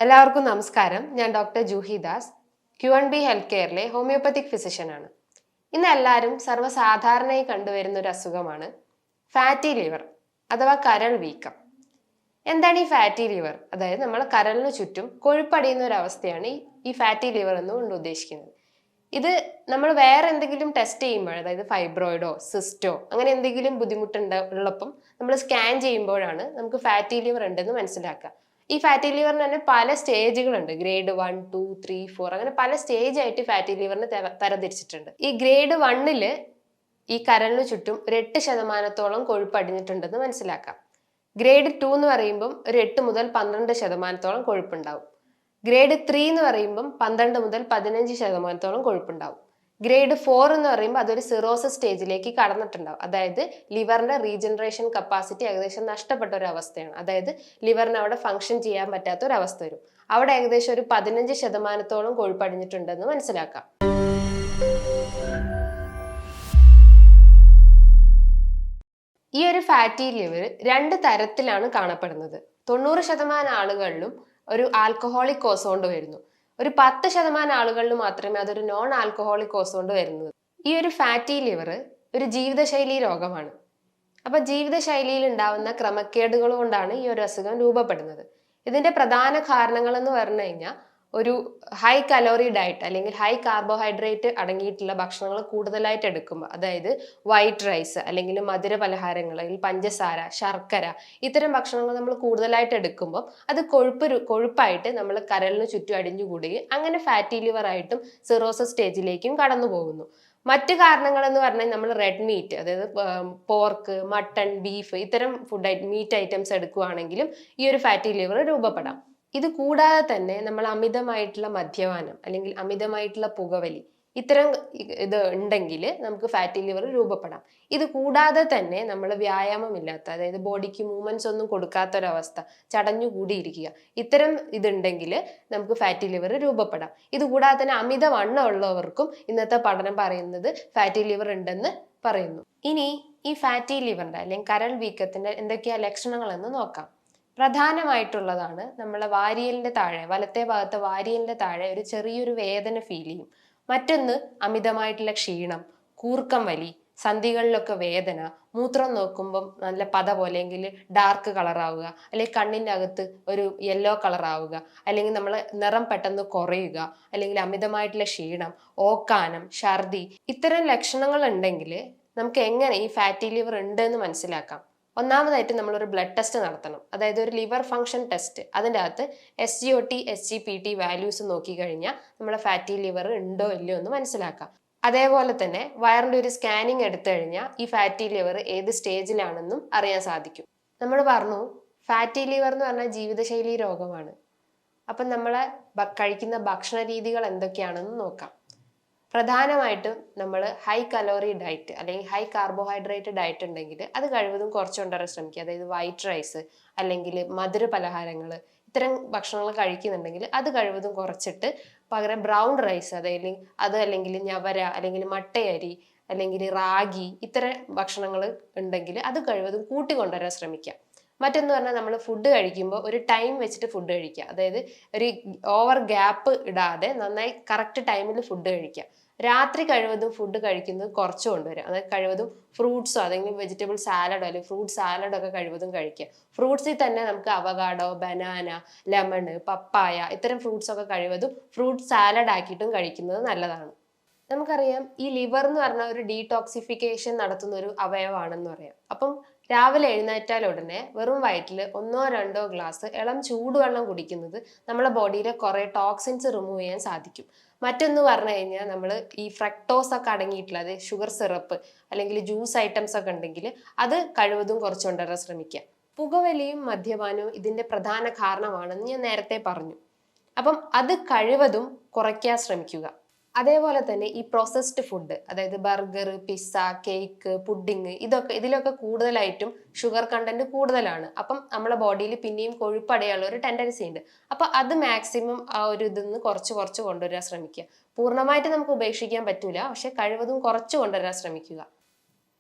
എല്ലാവർക്കും നമസ്കാരം. ഞാൻ doctor Juhi Das, Q&B health കെയറിലെ ഹോമിയോപ്പത്തിക് ഫിസിഷ്യനാണ്. ഇന്ന് എല്ലാവരും സർവ്വസാധാരണയായി കണ്ടുവരുന്ന ഒരു അസുഖമാണ് ഫാറ്റി ലിവർ അഥവാ കരൾ വീക്കം. എന്താണ് ഈ ഫാറ്റി ലിവർ? അതായത് നമ്മളെ കരളിന് ചുറ്റും കൊഴുപ്പടിയുന്ന ഒരു അവസ്ഥയാണ് ഈ ഫാറ്റി ലിവർ എന്നുകൊണ്ട് ഉദ്ദേശിക്കുന്നത്. ഇത് നമ്മൾ വേറെ എന്തെങ്കിലും ടെസ്റ്റ് ചെയ്യുമ്പോൾ, അതായത് ഫൈബ്രോയിഡോ സിസ്റ്റോ അങ്ങനെ എന്തെങ്കിലും ഉള്ളപ്പം നമ്മൾ സ്കാൻ ചെയ്യുമ്പോഴാണ് നമുക്ക് ഫാറ്റി ലിവർ ഉണ്ടെന്ന് മനസ്സിലാക്കുക. ഈ ഫാറ്റി ലിവറിന് തന്നെ പല സ്റ്റേജുകളുണ്ട്. ഗ്രേഡ് 1, 2, 3, 4 അങ്ങനെ പല സ്റ്റേജ് ആയിട്ട് ഫാറ്റി ലിവറിന് തരംതിരിച്ചിട്ടുണ്ട്. ഈ ഗ്രേഡ് 1 ഈ കരളിന് ചുറ്റും ഒരു 8% കൊഴുപ്പ് അടിഞ്ഞിട്ടുണ്ടെന്ന് മനസ്സിലാക്കാം. ഗ്രേഡ് 2 എന്ന് പറയുമ്പം ഒരു 8 മുതൽ 12% കൊഴുപ്പുണ്ടാവും. ഗ്രേഡ് 3 എന്ന് പറയുമ്പം 12 മുതൽ 15% കൊഴുപ്പുണ്ടാവും. ഗ്രേഡ് 4 എന്ന് പറയുമ്പോൾ അതൊരു സിറോസിസ് സ്റ്റേജിലേക്ക് കടന്നിട്ടുണ്ടാവും. അതായത് ലിവറിന്റെ റീജനറേഷൻ കപ്പാസിറ്റി ഏകദേശം നഷ്ടപ്പെട്ട ഒരു അവസ്ഥയാണ്. അതായത് ലിവറിന് അവിടെ ഫംഗ്ഷൻ ചെയ്യാൻ പറ്റാത്ത ഒരു അവസ്ഥ വരും. അവിടെ ഏകദേശം ഒരു 15% കൊഴുപ്പടിഞ്ഞിട്ടുണ്ടെന്ന് മനസ്സിലാക്കാം. ഈ ഒരു ഫാറ്റി ലിവർ 2 തരത്തിലാണ് കാണപ്പെടുന്നത്. 90% ആളുകളിലും ഒരു ആൽക്കഹോളിക് കോസ് കൊണ്ട് വരുന്നു. ഒരു 10% ആളുകളിൽ മാത്രമേ അതൊരു നോൺ ആൽക്കഹോളിക് കോസ് കൊണ്ട് വരുന്നത്. ഈ ഒരു ഫാറ്റി ലിവർ ഒരു ജീവിതശൈലി രോഗമാണ്. അപ്പൊ ജീവിതശൈലിയിൽ ഉണ്ടാവുന്ന ക്രമക്കേടുകൾ കൊണ്ടാണ് ഈ ഒരു അസുഖം രൂപപ്പെടുന്നത്. ഇതിന്റെ പ്രധാന കാരണങ്ങൾ എന്ന് പറഞ്ഞു കഴിഞ്ഞാൽ ഒരു ഹൈ കലോറി ഡയറ്റ് അല്ലെങ്കിൽ ഹൈ കാർബോഹൈഡ്രേറ്റ് അടങ്ങിയിട്ടുള്ള ഭക്ഷണങ്ങൾ കൂടുതലായിട്ട് എടുക്കുമ്പോൾ, അതായത് വൈറ്റ് റൈസ് അല്ലെങ്കിൽ മധുര പലഹാരങ്ങൾ അല്ലെങ്കിൽ പഞ്ചസാര, ശർക്കര ഇത്തരം ഭക്ഷണങ്ങൾ നമ്മൾ കൂടുതലായിട്ട് എടുക്കുമ്പോൾ അത് കൊഴുപ്പായിട്ട് നമ്മൾ കരളിന് ചുറ്റും അടിഞ്ഞുകൂടുകയും അങ്ങനെ ഫാറ്റി ലിവർ ആയിട്ടും സിറോസിസ് സ്റ്റേജിലേക്കും കടന്നു പോകുന്നു. മറ്റു കാരണങ്ങൾ എന്ന് പറഞ്ഞാൽ നമ്മൾ റെഡ് മീറ്റ്, അതായത് പോർക്ക്, മട്ടൺ, ബീഫ് ഇത്തരം മീറ്റ് ഐറ്റംസ് എടുക്കുകയാണെങ്കിലും ഈ ഒരു ഫാറ്റി ലിവർ രൂപപ്പെടാം. ഇത് കൂടാതെ തന്നെ നമ്മൾ അമിതമായിട്ടുള്ള മദ്യപാനം അല്ലെങ്കിൽ അമിതമായിട്ടുള്ള പുകവലി ഇത്തരം ഇത് ഉണ്ടെങ്കിൽ നമുക്ക് ഫാറ്റി ലിവർ രൂപപ്പെടാം. ഇത് കൂടാതെ തന്നെ നമ്മൾ വ്യായാമമില്ലാത്ത, അതായത് ബോഡിക്ക് മൂവ്മെന്റ്സ് ഒന്നും കൊടുക്കാത്തൊരവസ്ഥ, ചടഞ്ഞുകൂടിയിരിക്കുക, ഇത്തരം ഇതുണ്ടെങ്കിൽ നമുക്ക് ഫാറ്റി ലിവർ രൂപപ്പെടാം. ഇത് കൂടാതെ തന്നെ അമിതവണ്ണം ഉള്ളവർക്കും ഇന്നത്തെ പഠനം പറയുന്നത് ഫാറ്റി ലിവർ ഉണ്ടെന്ന് പറയുന്നു. ഇനി ഈ ഫാറ്റി ലിവറിന്റെ അല്ലെങ്കിൽ കരൾ വീക്കത്തിന്റെ എന്തൊക്കെയാ ലക്ഷണങ്ങളെന്ന് നോക്കാം. പ്രധാനമായിട്ടുള്ളതാണ് നമ്മളെ വാരിയലിന്റെ താഴെ, വലത്തെ ഭാഗത്തെ വാരിയലിന്റെ താഴെ ഒരു ചെറിയൊരു വേദന ഫീൽ ചെയ്യും. മറ്റൊന്ന് അമിതമായിട്ടുള്ള ക്ഷീണം, കൂർക്കം വലി, സന്ധികളിലൊക്കെ വേദന, മൂത്രം നോക്കുമ്പം നല്ല പത പോലെ എങ്കിൽ ഡാർക്ക് കളർ ആവുക, അല്ലെങ്കിൽ കണ്ണിൻ്റെ അകത്ത് ഒരു യെല്ലോ കളർ ആവുക, അല്ലെങ്കിൽ നമ്മൾ നിറം പെട്ടെന്ന് കുറയുക, അല്ലെങ്കിൽ അമിതമായിട്ടുള്ള ക്ഷീണം, ഓക്കാനം, ഛർദി ഇത്തരം ലക്ഷണങ്ങൾ ഉണ്ടെങ്കിൽ നമുക്ക് എങ്ങനെ ഈ ഫാറ്റി ലിവർ ഉണ്ട് എന്ന് മനസ്സിലാക്കാം. ഒന്നാമതായിട്ട് നമ്മളൊരു ബ്ലഡ് ടെസ്റ്റ് നടത്തണം. അതായത് ഒരു ലിവർ ഫംഗ്ഷൻ ടെസ്റ്റ്. അതിൻ്റെ അകത്ത് SGOT, SGPT വാല്യൂസ് നോക്കിക്കഴിഞ്ഞാൽ നമ്മളെ ഫാറ്റി ലിവർ ഉണ്ടോ ഇല്ലയോ എന്ന് മനസ്സിലാക്കാം. അതേപോലെ തന്നെ വയറിൻ്റെ ഒരു സ്കാനിങ് എടുത്തു കഴിഞ്ഞാൽ ഈ ഫാറ്റി ലിവർ ഏത് സ്റ്റേജിലാണെന്നും അറിയാൻ സാധിക്കും. നമ്മൾ പറഞ്ഞു ഫാറ്റി ലിവർ എന്ന് പറഞ്ഞാൽ ജീവിതശൈലി രോഗമാണ്. അപ്പം നമ്മളെ കഴിക്കുന്ന ഭക്ഷണ രീതികൾ എന്തൊക്കെയാണെന്ന് നോക്കാം. പ്രധാനമായിട്ടും നമ്മൾ ഹൈ കലോറി ഡയറ്റ് അല്ലെങ്കിൽ ഹൈ കാർബോഹൈഡ്രേറ്റ് ഡയറ്റ് ഉണ്ടെങ്കിൽ അത് കഴിവതും കുറച്ച് കൊണ്ടുവരാൻ ശ്രമിക്കുക. അതായത് വൈറ്റ് റൈസ് അല്ലെങ്കിൽ മധുര പലഹാരങ്ങൾ ഇത്തരം ഭക്ഷണങ്ങൾ കഴിക്കുന്നുണ്ടെങ്കിൽ അത് കഴിവതും കുറച്ചിട്ട് പകരം ബ്രൗൺ റൈസ്, അല്ലെങ്കിൽ ഞവര അല്ലെങ്കിൽ മട്ടയരി അല്ലെങ്കിൽ റാഗി ഇത്തരം ഭക്ഷണങ്ങൾ ഉണ്ടെങ്കിൽ അത് കഴിവതും കൂട്ടിക്കൊണ്ടുവരാൻ ശ്രമിക്കുക. മറ്റൊന്ന് പറഞ്ഞാൽ നമ്മൾ ഫുഡ് കഴിക്കുമ്പോൾ ഒരു ടൈം വെച്ചിട്ട് ഫുഡ് കഴിക്കുക. അതായത് ഒരു ഓവർ ഗ്യാപ്പ് ഇടാതെ നന്നായി കറക്റ്റ് ടൈമിൽ ഫുഡ് കഴിക്കുക. രാത്രി കഴിവതും ഫുഡ് കഴിക്കുന്നത് കുറച്ച് കൊണ്ടുവരിക. അതായത് കഴിവതും ഫ്രൂട്ട്സോ അല്ലെങ്കിൽ വെജിറ്റബിൾ സാലഡോ അല്ലെങ്കിൽ ഫ്രൂട്ട് സാലഡോ ഒക്കെ കഴിവതും കഴിക്കുക. ഫ്രൂട്ട്സിൽ തന്നെ നമുക്ക് അവകാഡോ, ബനാന, ലെമണ്, പപ്പായ ഇത്തരം ഫ്രൂട്ട്സ് ഒക്കെ കഴിവതും ഫ്രൂട്ട് സാലഡ് ആക്കിയിട്ടും കഴിക്കുന്നത് നല്ലതാണ്. നമുക്കറിയാം ഈ ലിവർ എന്ന് പറഞ്ഞാൽ ഒരു ഡീടോക്സിഫിക്കേഷൻ നടത്തുന്ന ഒരു അവയവമാണെന്ന് പറയാം. അപ്പം രാവിലെ എഴുന്നേറ്റാൽ ഉടനെ വെറും വയറ്റിൽ 1-2 ഗ്ലാസ് ഇളം ചൂടുവെള്ളം കുടിക്കുന്നത് നമ്മളെ ബോഡിയിലെ കുറേ ടോക്സിൻസ് റിമൂവ് ചെയ്യാൻ സാധിക്കും. മറ്റൊന്ന് പറഞ്ഞു കഴിഞ്ഞാൽ നമ്മൾ ഈ ഫ്രക്ടോസ് ഒക്കെ അടങ്ങിയിട്ടുള്ള, അതായത് ഷുഗർ സിറപ്പ് അല്ലെങ്കിൽ ജ്യൂസ് ഐറ്റംസ് ഒക്കെ ഉണ്ടെങ്കിൽ അത് കഴിവതും കുറച്ച് കൊണ്ടുവരാൻ ശ്രമിക്കുക. പുകവലിയും മദ്യപാനവും ഇതിന്റെ പ്രധാന കാരണമാണെന്ന് ഞാൻ നേരത്തെ പറഞ്ഞു. അപ്പം അത് കഴിവതും കുറയ്ക്കാൻ ശ്രമിക്കുക. അതേപോലെ തന്നെ ഈ പ്രോസസ്ഡ് ഫുഡ്, അതായത് ബർഗർ, പിസ്സ, കേക്ക്, പുഡിങ് ഇതിലൊക്കെ കൂടുതലായിട്ടും ഷുഗർ കണ്ടന്റ് കൂടുതലാണ്. അപ്പം നമ്മളെ ബോഡിയിൽ പിന്നെയും കൊഴുപ്പടയാനുള്ള ഒരു ടെൻഡൻസി ഉണ്ട്. അപ്പൊ അത് മാക്സിമം ആ ഒരു ഇതിന്ന് കുറച്ച് കൊണ്ടുവരാൻ ശ്രമിക്കുക. പൂർണ്ണമായിട്ട് നമുക്ക് ഉപേക്ഷിക്കാൻ പറ്റൂല, പക്ഷെ കഴിവതും കുറച്ച് കൊണ്ടുവരാൻ ശ്രമിക്കുക.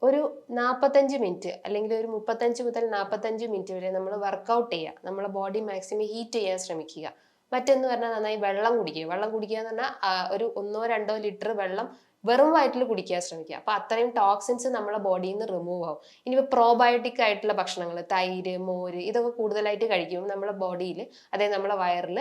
ഒരു 45 മിനിറ്റ് അല്ലെങ്കിൽ ഒരു 35 മുതൽ 45 മിനിറ്റ് വരെ നമ്മൾ വർക്കൗട്ട് ചെയ്യുക. നമ്മളെ ബോഡി മാക്സിമം ഹീറ്റ് ചെയ്യാൻ ശ്രമിക്കുക. മറ്റൊന്ന് പറഞ്ഞാൽ നന്നായി വെള്ളം കുടിക്കുക. വെള്ളം കുടിക്കുക എന്ന് പറഞ്ഞാൽ ഒരു 1-2 ലിറ്റർ വെള്ളം വെറും വയറ്റിൽ കുടിക്കാൻ ശ്രമിക്കുക. അപ്പൊ അത്രയും ടോക്സിൻസ് നമ്മുടെ ബോഡിയിൽ നിന്ന് റിമൂവ് ആവും. ഇനി പ്രോബയോട്ടിക് ആയിട്ടുള്ള ഭക്ഷണങ്ങൾ, തൈര്, മോര്, ഇതൊക്കെ കൂടുതലായിട്ട് കഴിക്കുമ്പോൾ നമ്മുടെ ബോഡിയിൽ, അതായത് നമ്മുടെ വയറിൽ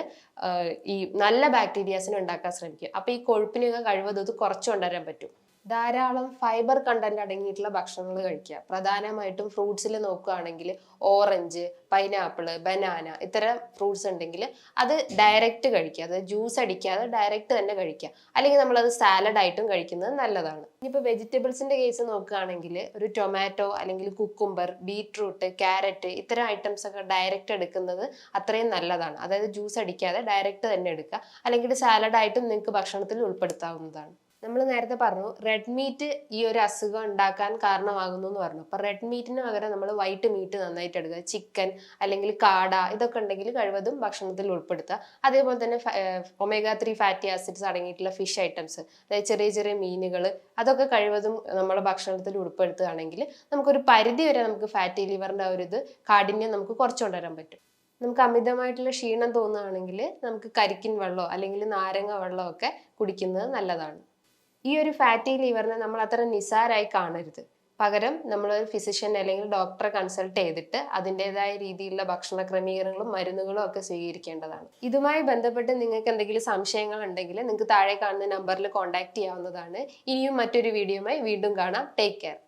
ഈ നല്ല ബാക്ടീരിയാസിനെ ഉണ്ടാക്കാൻ ശ്രമിക്കുക. അപ്പൊ ഈ കൊഴുപ്പിനെയൊക്കെ കഴിവതും ഇത് കുറച്ചു കൊണ്ടുവരാൻ പറ്റും. ധാരാളം ഫൈബർ കണ്ടന്റ് അടങ്ങിയിട്ടുള്ള ഭക്ഷണങ്ങൾ കഴിക്കുക. പ്രധാനമായിട്ടും ഫ്രൂട്ട്സിൽ നോക്കുകയാണെങ്കിൽ ഓറഞ്ച്, പൈനാപ്പിള്, ബനാന ഇത്തരം ഫ്രൂട്ട്സ് ഉണ്ടെങ്കിൽ അത് ഡയറക്റ്റ് കഴിക്കുക. അത് ജ്യൂസ് അടിക്കാതെ ഡയറക്റ്റ് തന്നെ കഴിക്കുക. അല്ലെങ്കിൽ നമ്മളത് സാലഡ് ആയിട്ടും കഴിക്കുന്നത് നല്ലതാണ്. ഇനിയിപ്പോൾ വെജിറ്റബിൾസിന്റെ കേസ് നോക്കുകയാണെങ്കിൽ ഒരു ടൊമാറ്റോ അല്ലെങ്കിൽ കുക്കുംബർ, ബീട്രൂട്ട്, ക്യാരറ്റ് ഇത്തരം ഐറ്റംസ് ഒക്കെ ഡയറക്റ്റ് എടുക്കുന്നത് അത്രയും നല്ലതാണ്. അതായത് ജ്യൂസ് അടിക്കാതെ ഡയറക്റ്റ് തന്നെ എടുക്കുക. അല്ലെങ്കിൽ സാലഡ് ആയിട്ടും നിങ്ങൾക്ക് ഭക്ഷണത്തിൽ ഉൾപ്പെടുത്താവുന്നതാണ്. നമ്മൾ നേരത്തെ പറഞ്ഞു റെഡ് മീറ്റ് ഈ ഒരു അസുഖം ഉണ്ടാക്കാൻ കാരണമാകുന്നു എന്ന് പറഞ്ഞു. അപ്പൊ റെഡ് മീറ്റിന് പകരം നമ്മൾ വൈറ്റ് മീറ്റ് നന്നായിട്ട് എടുക്കുക. ചിക്കൻ അല്ലെങ്കിൽ കാട ഇതൊക്കെ ഉണ്ടെങ്കിൽ കഴിവതും ഭക്ഷണത്തിൽ ഉൾപ്പെടുത്തുക. അതേപോലെ തന്നെ omega-3 ഫാറ്റി ആസിഡ്സ് അടങ്ങിയിട്ടുള്ള ഫിഷ് ഐറ്റംസ്, അതായത് ചെറിയ ചെറിയ മീനുകൾ, അതൊക്കെ കഴിവതും നമ്മുടെ ഭക്ഷണത്തിൽ ഉൾപ്പെടുത്തുകയാണെങ്കിൽ നമുക്കൊരു പരിധി വരെ നമുക്ക് ഫാറ്റി ലിവറിന്റെ ആ ഒരു കാഠിന്യം നമുക്ക് കുറച്ചു കൊണ്ടുവരാൻ പറ്റും. നമുക്ക് അമിതമായിട്ടുള്ള ക്ഷീണം തോന്നുകയാണെങ്കിൽ നമുക്ക് കരിക്കിൻ വെള്ളമോ അല്ലെങ്കിൽ നാരങ്ങ വെള്ളമോ ഒക്കെ കുടിക്കുന്നത് നല്ലതാണ്. ഈ ഒരു ഫാറ്റി ലിവറിനെ നമ്മൾ അത്ര നിസാരായി കാണരുത്. പകരം നമ്മൾ ഒരു ഫിസിഷ്യൻ അല്ലെങ്കിൽ ഡോക്ടറെ കൺസൾട്ട് ചെയ്തിട്ട് അതിൻ്റെതായ രീതിയിലുള്ള ഭക്ഷണ ക്രമീകരണങ്ങളും മരുന്നുകളും ഒക്കെ സ്വീകരിക്കേണ്ടതാണ്. ഇതുമായി ബന്ധപ്പെട്ട് നിങ്ങൾക്ക് എന്തെങ്കിലും സംശയങ്ങൾ ഉണ്ടെങ്കിൽ നിങ്ങൾക്ക് താഴെ കാണുന്ന നമ്പറിൽ കോൺടാക്ട് ചെയ്യാവുന്നതാണ്. ഇനിയും മറ്റൊരു വീഡിയോയുമായി വീണ്ടും കാണാം. Take care.